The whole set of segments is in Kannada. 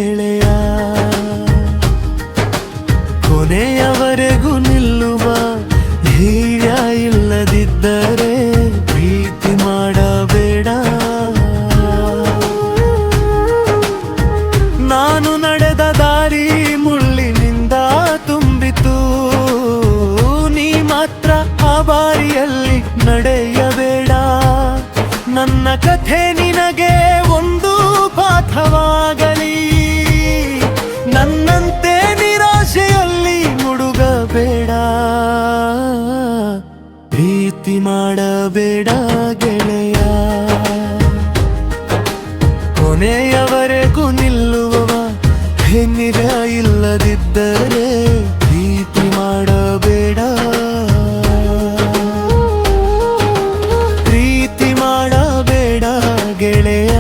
ಗೆಳೆಯ. ಕೊನೆಯವರೆಗೂ ನಿಲ್ಲುವ ಧೈರ್ಯ ಇಲ್ಲದಿದ್ದರೆ ಪ್ರೀತಿ ಮಾಡಬೇಡ. ನಾನು ನಡೆದ ದಾರಿ ಮುಳ್ಳಿನಿಂದ ತುಂಬಿತು, ನೀ ಮಾತ್ರ ಆ ಬಾರಿಯಲ್ಲಿ ನಡೆಯಬೇಡ. ನನ್ನ ಕಥೆ ನಿನಗೆ ಒಂದು ಪಾಠವಾಗಲಿ, ನನ್ನಂತೆ ನಿರಾಶೆಯಲ್ಲಿ ಮುಳುಗಬೇಡ. ಪ್ರೀತಿ ಮಾಡಬೇಡ ಗೆಳೆಯ. ಕೊನೆಯವರೆಗೂ ನಿಲ್ಲುವ ಹೆಮ್ಮಿರ ಇಲ್ಲದಿದ್ದರೆ ಪ್ರೀತಿ ಮಾಡಬೇಡ. ಪ್ರೀತಿ ಮಾಡಬೇಡ ಗೆಳೆಯ.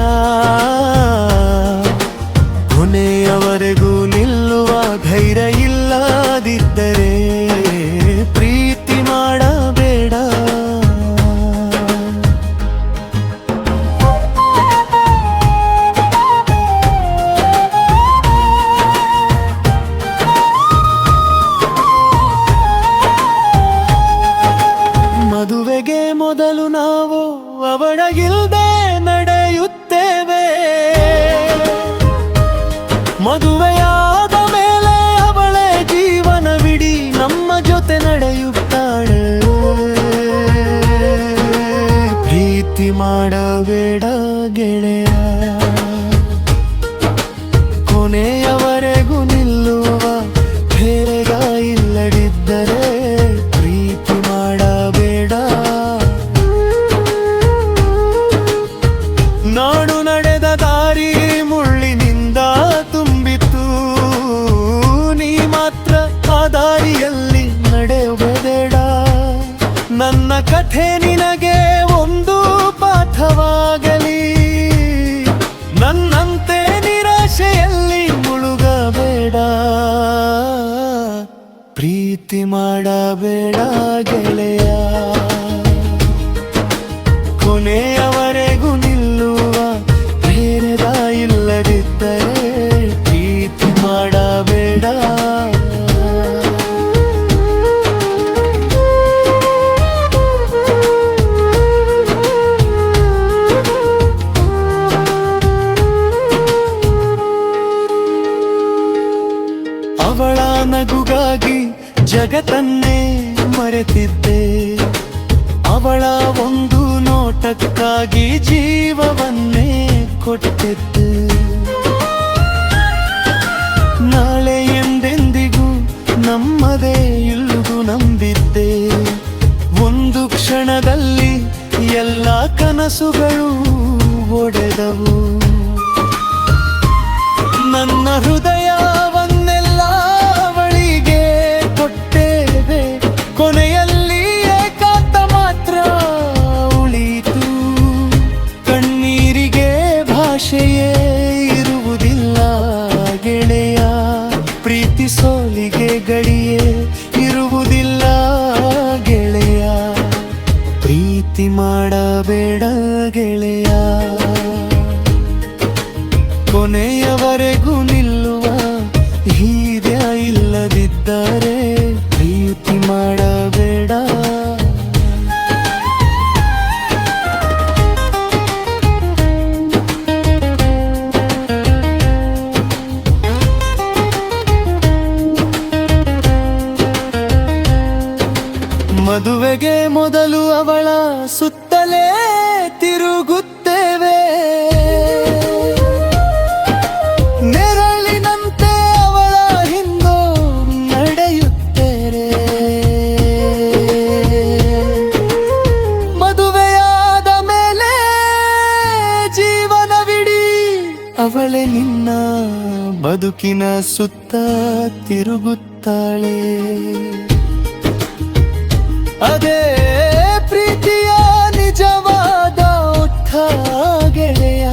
ಕೊನೆಯವರೆಗೂ ನಿಲ್ಲುವ ಧೈರ್ಯ ಇಲ್ಲದಿದ್ದರೆ ಪ್ರೀತಿ ಮಾಡಬೇಡ. ಮದುವೆಗೆ ಮೊದಲು ನಾವು ಅವಳಗಿಲ್ದೆ ನಡೆಯುತ್ತೇವೆ, ಮದುವೆಯಾದ ಮೇಲೆ ಅವಳೇ ಜೀವನವಿಡೀ ನಮ್ಮ ಜೊತೆ ನಡೆಯುತ್ತಾಳೆ. ಪ್ರೀತಿ ಮಾಡಬೇಡ ಗೆಳೆಯ. ಕೊನೆಯವರೆಗೂ ನಿಲ್ಲುವ ಧೈರ್ಯ ಇಲ್ಲದಿದ್ದರೆ ಪ್ರೀತಿ ಮಾಡಬೇಡ. ನಾಡು ನಡೆದ ದಾರಿ ಮುಳ್ಳಿನಿಂದ ತುಂಬಿತು, ನೀ ಮಾತ್ರ ಆ ದಾರಿಯಲ್ಲಿ ನಡೆಯಬೇಡ. ನನ್ನ ಕಥೆ ನಿನಗೆ ಒಂದು ಪಾಠವಾಗಲಿ, ನನ್ನಂತೆ ನಿರಾಶೆಯಲ್ಲಿ ಮುಳುಗಬೇಡ. ಪ್ರೀತಿ ಮಾಡಬೇಡ ಗೆಳೆಯ. ಕೊನೆಯವರೆಗೂ ನಿಲ್ಲುವ ಧೈರ್ಯ ಇಲ್ಲದಿದ್ದರೆ ಪ್ರೀತಿ ಮಾಡಬೇಡ. ಅವಳ ನಗುಗಾಗಿ ಜಗತ್ತನ್ನೇ ಮರೆತಿದ್ದೆ, ಅವಳ ಒಂದು ನೋಟಕ್ಕಾಗಿ ಜೀವವನ್ನೇ ಕೊಟ್ಟಿದ್ದೆ. ನಾಳೆ ಎಂದೆಂದಿಗೂ ನಮ್ಮದೇ ಇಲ್ಲುದು ನಂಬಿದ್ದೆ, ಒಂದು ಕ್ಷಣದಲ್ಲಿ ಎಲ್ಲ ಕನಸುಗಳು ಒಡೆದವು. ನನ್ನ ಹೃದಯವನ್ನೆಲ್ಲ ಅವಳಿಗೆ ಕೊಟ್ಟೇವೆ, ಕೊನೆಯಲ್ಲಿ ಏಕಾಂತ ಮಾತ್ರ ಉಳಿಯಿತು. ಕಣ್ಣೀರಿಗೆ ಭಾಷೆಯೇ ಇರುವುದಿಲ್ಲ ಗೆಳೆಯ, ಪ್ರೀತಿ ಸೋಲಿಗೆ ಗಡಿಯೇ ಇರುವುದಿಲ್ಲ ಗೆಳೆಯ. ಪ್ರೀತಿ ಮಾಡಬೇಡ ಗೆಳೆಯ. ಕೊನೆಯವರೆಗೂ ನಿಲ್ಲುವ ಧೈರ್ಯ ಇಲ್ಲದಿದ್ದರೆ ಪ್ರೀತಿ ಮಾಡಬೇಡ. ಮದುವೆಗೆ ಮೊದಲು ಅವಳ ಸುತ್ತಲೇ ತಿರುಗುತ್ತೇವೆ, ನೆರಳಿನಂತೆ ಅವಳ ಹಿಂದೋ ನಡೆಯುತ್ತೇವೆ. ಮದುವೆಯಾದ ಮೇಲೆ ಜೀವನವಿಡೀ ಅವಳೇ ನಿನ್ನ ಬದುಕಿನ ಸುತ್ತ ತಿರುಗುತ್ತಾಳೆ. ಅದೇ ಪ್ರೀತಿಯ ನಿಜವಾದ ಒಟ್ಟ ಗೆಳೆಯ,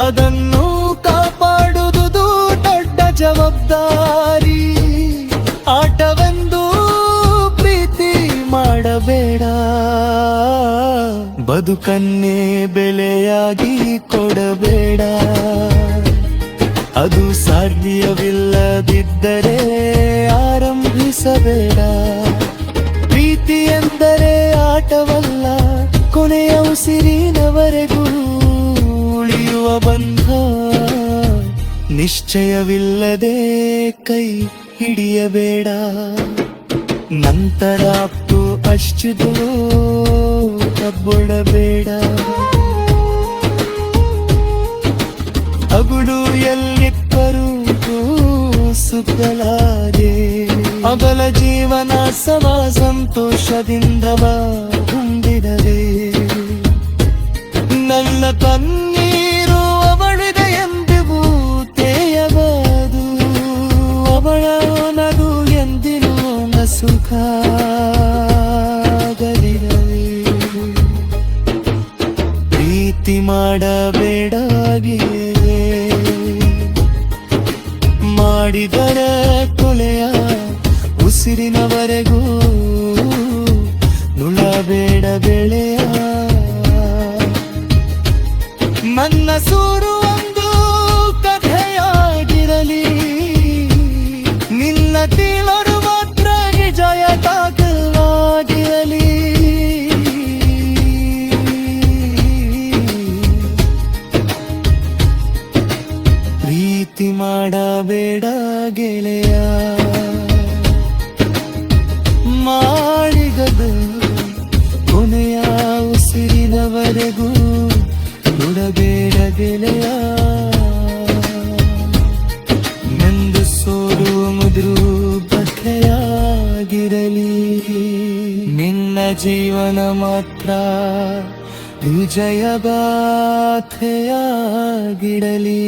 ಅದನ್ನು ಕಾಪಾಡುವುದು ದೊಡ್ಡ ಜವಾಬ್ದಾರಿ. ಆಟವೆಂದು ಪ್ರೀತಿ ಮಾಡಬೇಡ, ಬದುಕನ್ನೇ ಬೆಲೆಯಾಗಿ ಕೊಡಬೇಡ. ಅದು ಸಾಧ್ಯವಿಲ್ಲದಿದ್ದರೆ ಆರಂಭಿಸಬೇಡ. ಪ್ರೀತಿ ಎಂದರೆ ಆಟವಲ್ಲ, ಕೊನೆಯ ಉಸಿರಿನವರೆಗೂ ಉಳಿಯುವ ಬಂಧ. ನಿಶ್ಚಯವಿಲ್ಲದೆ ಕೈ ಹಿಡಿಯಬೇಡ, ನಂತರ ಅಪ್ಪು ಅಷ್ಟಿದು ಕಬ್ಬೊಡಬೇಡ. ಅಗುಳು ಎಲ್ಲಿಪ್ಪರೂ ಸುಖಲಾದೆ, ಅಗಲ ಜೀವನ ಸಮ ಸಂತೋಷದಿಂದವ ಹೊಂದಿದರೆ. ನನ್ನ ಕಣ್ಣೀರು ಅವಳಿದೆ ಎಂದಿಗೂ ತೇಯಬಾದು, ಅವಳ ನಗು ಎಂದಿನೂ ನಸುಕಾಗದಿರಲಿ. ಪ್ರೀತಿ ಮಾಡಬೇಡಾಗಿ ಮಾಡಿದರ ಕೊಲೆಯ ಉಸಿರಿನವರೆಗೂ ನುಳಬೇಡ ಗೆಳೆಯ. ನನ್ನ ಸೂರು ಒಂದು ಕಥೆಯಾಗಿರಲಿ, ನಿನ್ನ ತೀಳರು ಮಾತ್ರ ಜಯ ತಾಕವಾಗಿರಲಿ. ಪ್ರೀತಿ ಮಾಡಬೇಡ ಗೆಳೆಯ, ಮಾಡಿಗದು ಕೊನೆಯ ಉಸಿರಿನವರೆಗೂ ನುಡಬೇಡ ಗೆಳೆಯ. ನಂದು ಸೋಲು ಮುದುರು ಬಕೆಯಾಗಿರಲಿ, ನಿನ್ನ ಜೀವನ ಮಾತ್ರ ವಿಜಯಗಾಥೆಯಾಗಿರಲಿ.